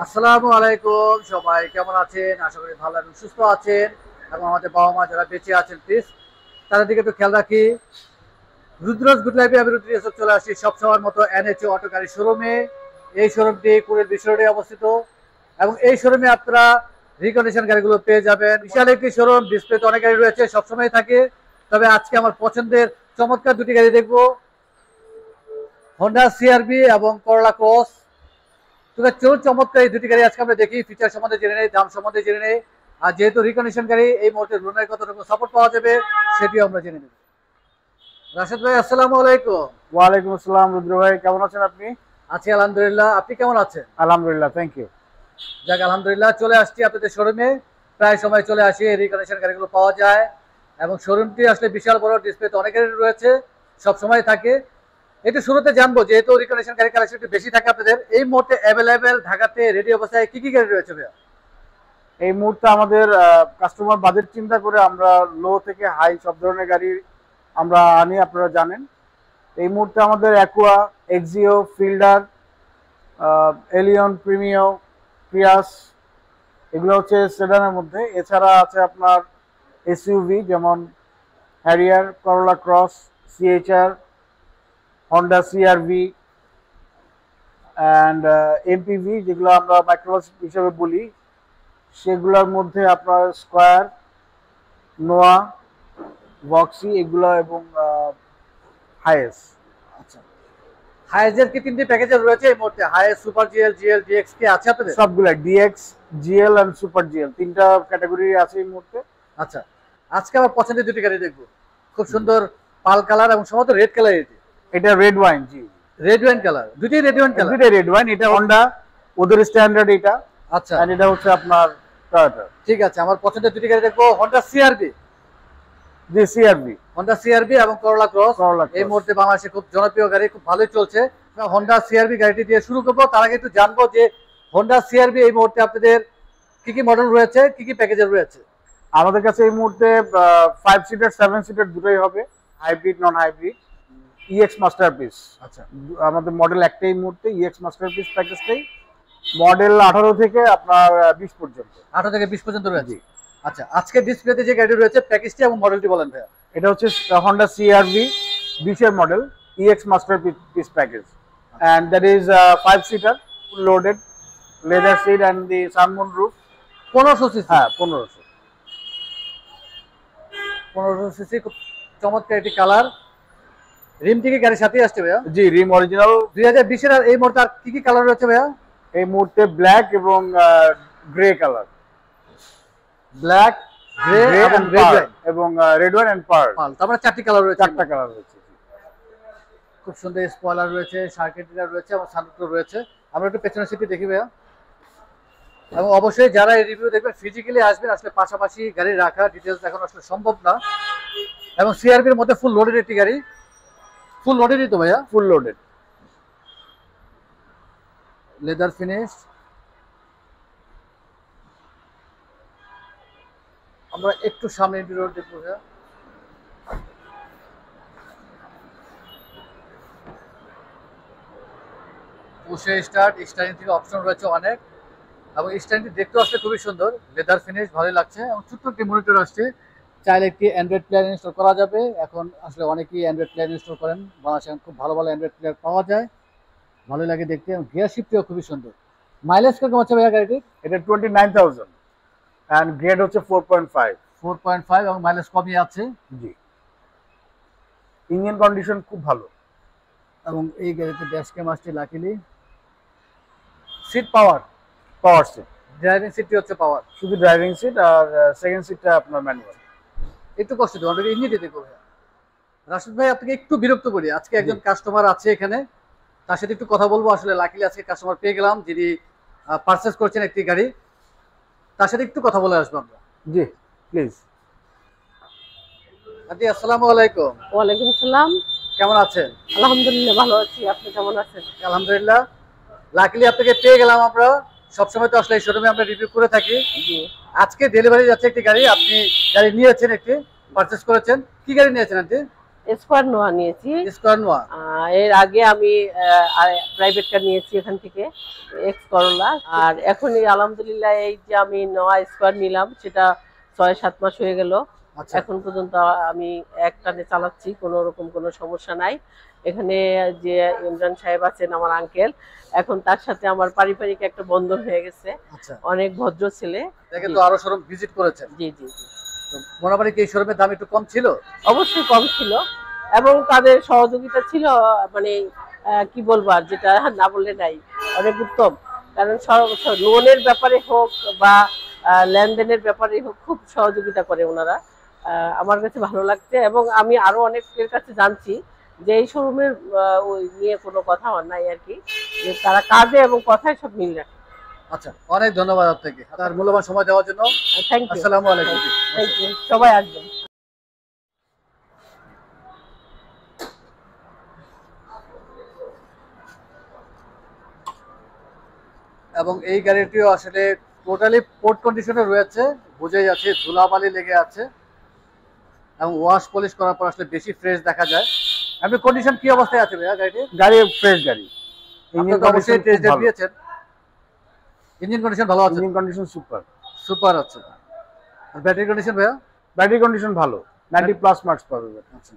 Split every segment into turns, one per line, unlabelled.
আসসালামু আলাইকুম, সবাই কেমন আছেন? আশা করি ভালো এবং সুস্থ আছেন। এবং আমাদের বাবা মা যারা বেঁচে আছেন প্লিজ তাদের দিকে একটু খেয়াল রাখি। রুদ্রজ গুড লাইফে আমি রুদ্র এসব চলে আসছি সবসময়ের মতো এনএচও অটো গাড়ি শোরুমে। এই শোরুমটি কুড়ের বিশ্বরোডে অবস্থিত এবং এই শোরুমে আপনারা রিকন্ডিশন গাড়িগুলো পেয়ে যাবেন। বিশাল একটি শোরুম, ডিসপ্লেতে অনেক গাড়ি রয়েছে, সবসময় থাকে। তবে আজকে আমার পছন্দের চমৎকার দুটি গাড়ি দেখবো, হন্ডা সিআরভি এবং করলা ক্রস। তবে চলুন চমৎকার এই দুটি গাড়ি আজকে আমরা দেখি, ফিচার সম্বন্ধে জেনে নেই, দাম সম্বন্ধে জেনে নেই। আর যেহেতু রিকন্ডিশন গাড়ি, এই মুহূর্তে লোনের কতটুকু সাপোর্ট পাওয়া যাবে সেটিও আমরা জেনে নেব। রাশেদ ভাই, আসসালামু আলাইকুম।
ওয়ালাইকুম আসসালাম রুদ্র ভাই, কেমন আছেন আপনি?
আছি আলহামদুলিল্লাহ, আপনি কেমন আছেন?
আলহামদুলিল্লাহ, থ্যাংক ইউ।
যাক আলহামদুলিল্লাহ, চলে আসছি আপনাদের শোরুমে। প্রায় সময় চলে আসি, এই রিকন্ডিশন গাড়িগুলো পাওয়া যায় এবং শোরুমটি আসলে বিশাল বড়, ডিসপ্লেতে অনেক গাড়ি রয়েছে, সব সময় থাকে। একটু শুরুতে জানবো, যেহেতু রিকন্ডিশন গাড়ি কালেকশন একটু বেশি থাকে আপনাদের, এই মুহূর্তে অ্যাভেলেবেল ঢাকাতে রেডি অবস্থায় কি কি গাড়ি রয়েছে ভাইয়া?
এই মুহূর্তে আমাদের কাস্টমার বাজেট চিন্তা করে আমরা লো থেকে হাই সব ধরনের গাড়ি আমরা আনি, আপনারা জানেন। এই মুহূর্তে আমাদের Aqua, Axio, Fielder, Allion, Premio, Prius, এগুলো হচ্ছে সেডানের মধ্যে। এছাড়া আছে আপনার এসইউভি, যেমন Harrier, Corolla Cross, CHR, Honda CRV and MPV, যেগুলো আমরা মাইক্রোবাস হিসেবে বলি। সেগুলোর মধ্যে আপনার স্কোয়ার, নোয়া, বক্সি এগুলো এবং হাইয়েস।
আচ্ছা, হাইজের কি তিনটি প্যাকেজের রয়েছে এই মুহূর্তে? Hiace, super GL, GL, DX কি আছে আপনাদের?
সবগুলা DX, GL and super GL, তিনটা ক্যাটাগরি আছে এই মুহূর্তে।
আচ্ছা, আজকে আমার পছন্দের দুটি গাড়ি দেখবো, খুব সুন্দর পাল কালার এবং সম্ভবত রেড কালার।
এটা রেড ওয়াইন, জি
রেড ওয়াইন কালার, দুটোই রেড ওয়াইন কালার।
দুটোই রেড ওয়াইন। এটা হন্ডা, ওদের স্ট্যান্ডার্ড এটা।
আচ্ছা,
আর এটা হচ্ছে আপনার টয়োটা।
ঠিক আছে, আমার পছন্দের দুটি গাড়ি দেখবো, হন্ডা সিআরভি।
জি, সিআরভি,
হন্ডা সিআরভি এবং করলা ক্রস।
করলা ক্রস।
এই মুহূর্তে বাংলাদেশে খুব জনপ্রিয় গাড়ি, খুব ভালোই চলছে। হন্ডা সিআরভি গাড়িটি দিয়ে শুরু করবো। তার আগে একটু জানবো যে হন্ডা সিআরভি এই মুহূর্তে আপনাদের কি কি মডেল রয়েছে, কি কি প্যাকেজের রয়েছে?
আমাদের কাছে এই মুহূর্তে 5 সিটার 7 সিটার দুটোই হবে, hybrid non hybrid. EX masterpiece,
আচ্ছা,
আমাদের মডেল একটাই এই মুহূর্তে, ইএক্স মাস্টারপিস প্যাকেজটাই। মডেল 18 থেকে আপনার 20 পর্যন্ত।
18 থেকে 20 পর্যন্ত রয়েছে। আচ্ছা, আজকে ডিসপ্লেতে যে গাড়ি রয়েছে প্যাকেজটি এবং মডেলটি বলেন ভাইয়া।
এটা হচ্ছে হন্ডা সিআরভি 20 এর model, EX masterpiece package, and that is 5 seater full loaded, leather seat and the sunmoon roof।
1500 CC?
হ্যাঁ, 1500।
1500 সিসি, খুব চমৎকার একটি কালার। রিমটি কি গাড়ির সাথেই আসছে ভাইয়া?
জি, রিম অরিজিনাল।
2020 এর। আর এই মুহূর্তে আর কি কি কালার রয়েছে ভাইয়া?
এই মুহূর্তে ব্ল্যাক এবং গ্রে কালার,
ব্ল্যাক, গ্রে এবং রেড ওয়াইন,
এবং রেড ওয়াইন এন্ড পার্ল।
তারপরে চারটি কালার রয়েছে।
চারটা কালার রয়েছে।
খুব সুন্দর স্পয়লার রয়েছে, সার্কিট ব্রেকার রয়েছে এবং সানরুফ রয়েছে। আমরা একটু পেছনের সিটটি দেখি ভাইয়া। এবং অবশ্যই যারা এই রিভিউ দেখবেন ফিজিক্যালি আসবেন, আসলে পাশাপাশি গাড়ি রাখা ডিটেলস দেখানো আসলে সম্ভব না। এবং সিআরবির মধ্যে ফুল লোডেড একটি গাড়ি, ফুল লোডেডই তো ভাইয়া?
Full loaded,
leather finish. আমরা একটু সামনে ইন্টেরিয়র দেখবো ভাইয়া। পুশে স্টার্ট, স্টারিং থেকে অপশন রয়েছে অনেক, এবং স্টারিংটি দেখতে আসলে খুবই সুন্দর, লেদার ফিনিশ ভালোই লাগছে। এবং ছোট্ট একটি মনিটর আসছে, চাইলে একটি অ্যান্ড্রয়েড প্লেয়ার ইনস্টল করা যাবে। এখন আসলে অনেকেই অ্যান্ড্রয়েড প্লেয়ার ইনস্টল করেন, বাংলাদেশে খুব ভালো ভালো অ্যান্ড্রয়েড প্লেয়ার পাওয়া যায়, ভালোই লাগে দেখতে। এবং গিয়ার শিফটিও খুবই সুন্দর। মাইলেজ কিরকম হচ্ছে ভাইয়া গাড়িটির?
এটা 29,000 and গ্রেড হচ্ছে 4.5।
4.5 এবং মাইলেজ কমই আছে।
জি, ইঞ্জিন কন্ডিশন খুব ভালো।
এবং এই গাড়িতে ড্যাশ ক্যাম আসছে luckily. Seat power,
power seat,
driving সিটটি হচ্ছে পাওয়ার,
শুধু ড্রাইভিং সিট, আর সেকেন্ড সিটটা আপনার ম্যানুয়াল।
একটু কষ্ট দেবো আমরা ইঞ্জিনটি দেখবো ভাইয়া। রাশিদ ভাই, আপনাকে একটু বিরক্ত করি, আজকে একজন কাস্টমার আছে এখানে, তার সাথে একটু কথা বলবো। আসলে লাকিলি আজকে কাস্টমার পেয়ে গেলাম, যিনি পারচেস করছেন একটি গাড়ি, তার সাথে একটু কথা বলে আসবো আমরা।
জি, প্লিজ।
আন্টি, আসসালামু আলাইকুম।
ওয়ালাইকুম আসসালাম।
কেমন আছেন?
আলহামদুলিল্লাহ ভালো আছি, আপনি কেমন আছেন?
আলহামদুলিল্লাহ। লাকিলি আপনাকে পেয়ে গেলাম আমরা, সবসময় তো আসলে এই শোরুমে আমরা রিভিউ করে থাকি।
জি,
আজকে ডেলিভারি যাচ্ছে একটি গাড়ি, আপনি গাড়ি নিয়েছেন, একটি পারচেস করেছেন। কি গাড়ি নিয়েছেন আন্টি?
স্কোয়ার নোয়া নিয়েছি।
স্কোয়ার নোয়া।
এর আগে আমি প্রাইভেট কার নিয়েছি এখান থেকে, এক্স করোলা। আর এখন এই আলহামদুলিল্লাহ এই যে আমি নোয়া স্কোয়ার নিলাম, সেটা 6-7 মাস হয়ে গেল।
আচ্ছা
এখন পর্যন্ত আমি এক টানে চালাচ্ছি, কোনো রকম কোনো সমস্যা নাই। এখানে যে ইমরান সাহেব আছেন আমার আঙ্কেল, এখন তার সাথে আমার পারিবারিক একটা বন্ধন হয়ে গেছে।
আচ্ছা,
অনেক ভদ্র ছেলে।
দেখে তো আরো শোরুম ভিজিট করেছেন।
জি জি জি।
তো মোটামুটি কি এই শোরুমের দাম একটু কম ছিল?
অবশ্যই কম ছিল, এবং তাদের সহযোগিতা ছিল মানে কি বলবো, আর যেটা না বললে নাই, অনেক উত্তম। কারণ লোনের ব্যাপারে হোক বা লেনদেনের ব্যাপারে হোক, খুব সহযোগিতা করে ওনারা। আমার কাছে ভালো লাগছে, এবং আমি আরো অনেকের কাছে জানছি যে এই শোরুমের ওই নিয়ে কোনো কথা নাই আর কি, যে তারা কাজে এবং কথায় সব মিল রাখে।
আচ্ছা, অনেক ধন্যবাদ আপনাকে আপনার মূল্যবান সময় দেওয়ার জন্য।
Thank you.
আসসালামু আলাইকুম।
থ্যাংক ইউ, সবাই আসবেন।
এবং এই গাড়িটিও আসলে টোটালি পোর্ট কন্ডিশনে রয়েছে, বোঝাই যাচ্ছে ধুলাবালি লেগে আছে, এবং ওয়াশ পলিশ করার পর আসলে বেশি ফ্রেশ দেখা যায়। আপনি কন্ডিশন কি অবস্থায় আছে ভাইয়া গাড়িটি?
গাড়ি ফ্রেশ গাড়ি,
আপনি তো অবশ্যই টেস্ট ড্রাইভ দিয়েছেন। ইঞ্জিন কন্ডিশন ভালো আছে?
Engine condition super.
সুপার আছে। আর ব্যাটারি কন্ডিশন ভাইয়া?
ব্যাটারি কন্ডিশন ভালো, 90+ মার্কস পাবে।
আচ্ছা,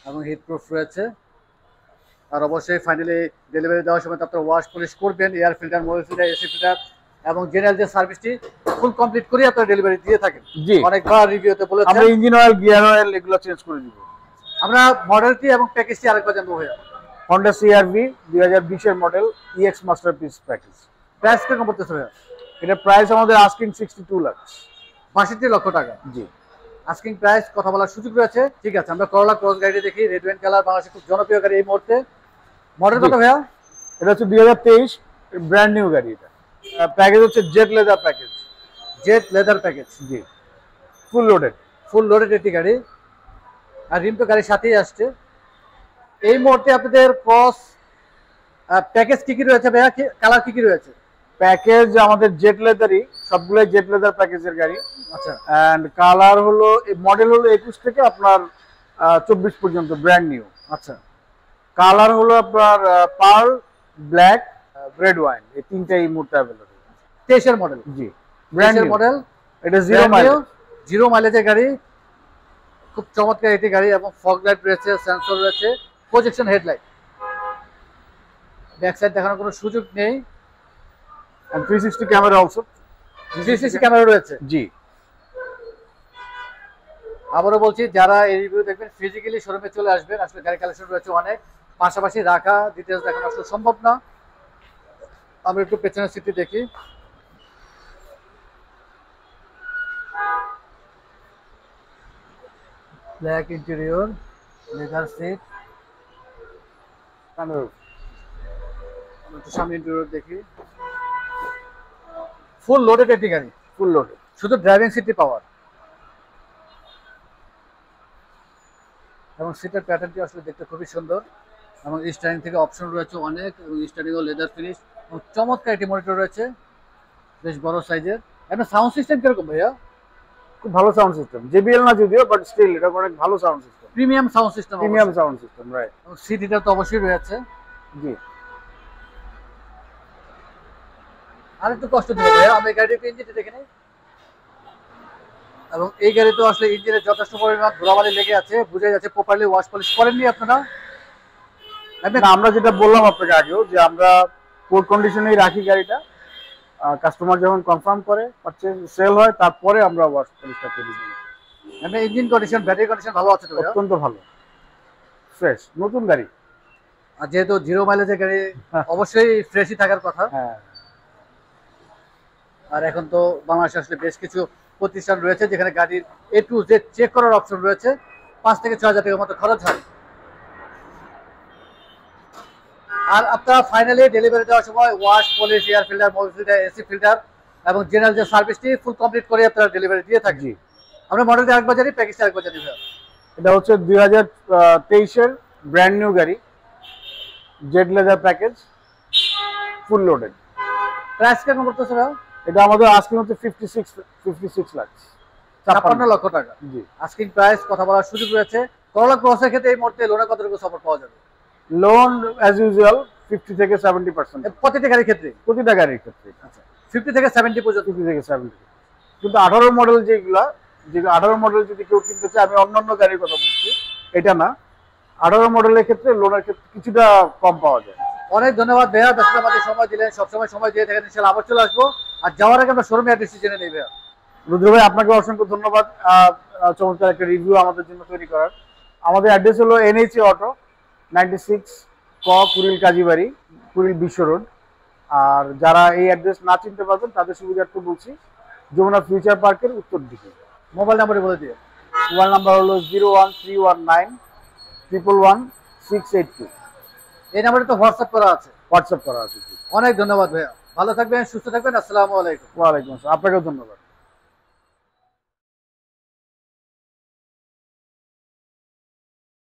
এবং হিট প্রুফ রয়েছে। আর অবশ্যই ফাইনালি ডেলিভারি দেওয়ার সময় আপনারা ওয়াশ পলিশ করবেন, air filter, Mobil filter, AC filter এবং জেনারেল যে সার্ভিসটি ফুল কমপ্লিট করে আপনারা ডেলিভারি দিয়ে থাকেন।
জি,
অনেকবার রিভিউতে বলেছেন।
আমরা ইঞ্জিন অয়েল, গিয়ার অয়েল এগুলো চেঞ্জ করে দিব।
আমরা মডেলটি এবং প্যাকেজটি আরেকবার জানবো ভাইয়া।
Honda CR-V 2020 এর model, EX masterpiece package.
Price কেমন পড়তেছে ভাইয়া?
এটা প্রাইস আমাদের আস্কিং 62 লাখ।
62 লক্ষ টাকা।
জি,
আস্কিং প্রাইস, কথা বলার সুযোগ রয়েছে। ঠিক আছে, আমরা করলা ক্রস গাড়িটি দেখি। রেড ওয়াইন কালার, বাংলাদেশে খুব জনপ্রিয় গাড়ি এই মুহূর্তে। মডেল কত ভাইয়া?
এটা হচ্ছে 2023 ব্র্যান্ড নিউ গাড়ি। এটা প্যাকেজ হচ্ছে jet leather package.
Jet leather package.
জি, ফুল লোডেড।
ফুল লোডেড একটি গাড়ি, আর রিম তো গাড়ির সাথেই আসছে। এই মুহূর্তে আপনাদের ক্রস প্যাকেজ কি কি রয়েছে ভাইয়া? কালার কি কি রয়েছে?
প্যাকেজ আমাদের জেট লেদারই, সবগুলোই জেট লেদার প্যাকেজের গাড়ি।
আচ্ছা,
এন্ড কালার হলো, মডেল হলো 21 থেকে আপনার 24 পর্যন্ত ব্র্যান্ড নিউ।
আচ্ছা,
কালার হলো আপনার পার্ল, ব্ল্যাক, রেড ওয়াইন, এই তিনটাই এই মুহূর্তে অ্যাভেলেবল।
23 এর মডেল।
জি, ব্র্যান্ড নিউ
মডেল।
এটা জিরো
মাইলেজের গাড়ি, খুব চমৎকার একটি গাড়ি, এবং ফগ লাইট রয়েছে, সেন্সর রয়েছে, প্রজেকশন হেডলাইট। ব্যাক সাইড দেখানোর কোনো সুযোগ নেই।
360 ক্যামেরা অলসো।
360 ক্যামেরা রয়েছে।
জি,
আবারও বলছি, যারা এই রিভিউ দেখবেন ফিজিক্যালি শোরুমে চলে আসবেন। আসলে গাড়ি কালেকশন রয়েছে অনেক, পাশাপাশি রাখা ডিটেলস দেখানো আসলে সম্ভব না। আমরা একটু পেছনের সিটটি দেখি। Black interior, leather seat. একটু সামনে ইন্টেরিয়র দেখি। ফুল লোডেড একটি গাড়ি,
ফুল লোডেড।
শুধু ড্রাইভিং সিটটি পাওয়ার, এবং সিটের প্যাটার্নটি আসলে দেখতে খুবই সুন্দর। এবং স্টারিং থেকে অপশন রয়েছে অনেক, এবং স্টারিং ও লেদার ফিনিশ, এবং চমৎকার একটি মনিটর রয়েছে, বেশ বড় সাইজের। আপনার সাউন্ড সিস্টেম কিরকম ভাইয়া?
খুব ভালো সাউন্ড সিস্টেম, JBL না যদিও, বাট স্টিল এটা অনেক ভালো sound system.
Premium sound system.
Premium sound system, right.
এবং সিট হিটার তো অবশ্যই রয়েছে।
জি,
আর একটু কষ্ট দিল ভাইয়া, আমি গাড়ির ইঞ্জিনটা দেখে নিই। এবং এই গাড়িতে আসলে ইঞ্জিনে যথেষ্ট পরিমাণ ধুলাবালি লেগে আছে, বোঝা যাচ্ছে প্রপারলি ওয়াশ পলিশ করেননি আপনারা।
না, আমরা যেটা বললাম আপনাকে আগেও, যে আমরা পোর্ট কন্ডিশনেই রাখি গাড়িটা। কাস্টমার যখন কনফার্ম করে, পারচেজ সেল হয়, তারপরে আমরা ওয়াশ পলিশটা করে দিই।
আপনার ইঞ্জিন কন্ডিশন, ব্যাটারি কন্ডিশন ভালো আছে তো ভাইয়া?
অত্যন্ত ভালো, ফ্রেশ, নতুন গাড়ি।
আর যেহেতু জিরো মাইলেজের গাড়ি, অবশ্যই ফ্রেশই থাকার কথা।
হ্যাঁ,
আর এখন তো বাংলাদেশে আসলে বেশ কিছু প্রতিষ্ঠান রয়েছে যেখানে গাড়ির A to Z চেক করার অপশন রয়েছে। 5 থেকে 6 হাজার টাকার মতো খরচ হয়। আর আপনারা ফাইনালি ডেলিভারি দেওয়ার সময় wash polish, air filter, Mobil filter, AC filter এবং জেনারেল যে সার্ভিসটি ফুল কমপ্লিট করে আপনারা ডেলিভারি দিয়ে থাকি। আমরা মডেলটা একবার জানি, প্যাকেজটা একবার জানি ভাইয়া।
এটা হচ্ছে 2023 এর ব্র্যান্ড নিউ গাড়ি, Z leather package, full loaded.
Price কেমন করতেছে ভাইয়া?
এটা আমাদের আজকে হচ্ছে 56 লাখ,
56 লক্ষ টাকা।
জি,
আস্কিং প্রাইস, কথা বলার সুযোগ রয়েছে। করলা ক্রসের ক্ষেত্রে এই মুহূর্তে লোনে কতটুকু সাপোর্ট পাওয়া যাবে?
লোন অ্যাজ ইউজুয়াল 50 থেকে 70%,
প্রতিটা গাড়ির ক্ষেত্রে
প্রতিটা গাড়ির ক্ষেত্রে।
আচ্ছা 50 থেকে 70 পর্যন্ত।
50 থেকে 70। কিন্তু 18 মডেল যেগুলো 18 মডেল যদি কেউ কিনতে চায়, আমি অন্যান্য গাড়ির কথা বলছি, এটা না, 18 মডেলের ক্ষেত্রে লোনের ক্ষেত্রে কিছুটা কম পাওয়া যায়।
অনেক ধন্যবাদ ভাইয়া, ব্যস্ত আমাদের সময় দিলেন, সবসময় সময় দিয়ে থাকেন, ইনশাআল্লাহ আবার চলে আসবো। আর যাওয়ার আগে আমরা শোরুমে অ্যাড্রেস জেনে নেই ভাইয়া।
রুদ্র ভাই, আপনাকে অসংখ্য ধন্যবাদ চমৎকার একটা রিভিউ আমাদের জন্য তৈরি করার। আমাদের অ্যাড্রেস হলো NHA অটো 96 ক কুড়িল কাজীবাড়ি, কুড়িল বিশ্ব রোড। আর যারা এই অ্যাড্রেস না চিনতে পারবেন তাদের সুবিধার্থে বলছি, যমুনা ফিউচার পার্কের উত্তর দিকে।
মোবাইল নাম্বারে বলে দিয়ে।
মোবাইল নাম্বার হলো 01319 111 682।
এই নাম্বারে তো হোয়াটসঅ্যাপ করা আছে।
হোয়াটসঅ্যাপ করা আছে।
অনেক ধন্যবাদ ভাইয়া, ভালো থাকবেন, সুস্থ থাকবেন, আসসালামু আলাইকুম।
ওয়ালাইকুম আসসালাম, আপনাকেও ধন্যবাদ।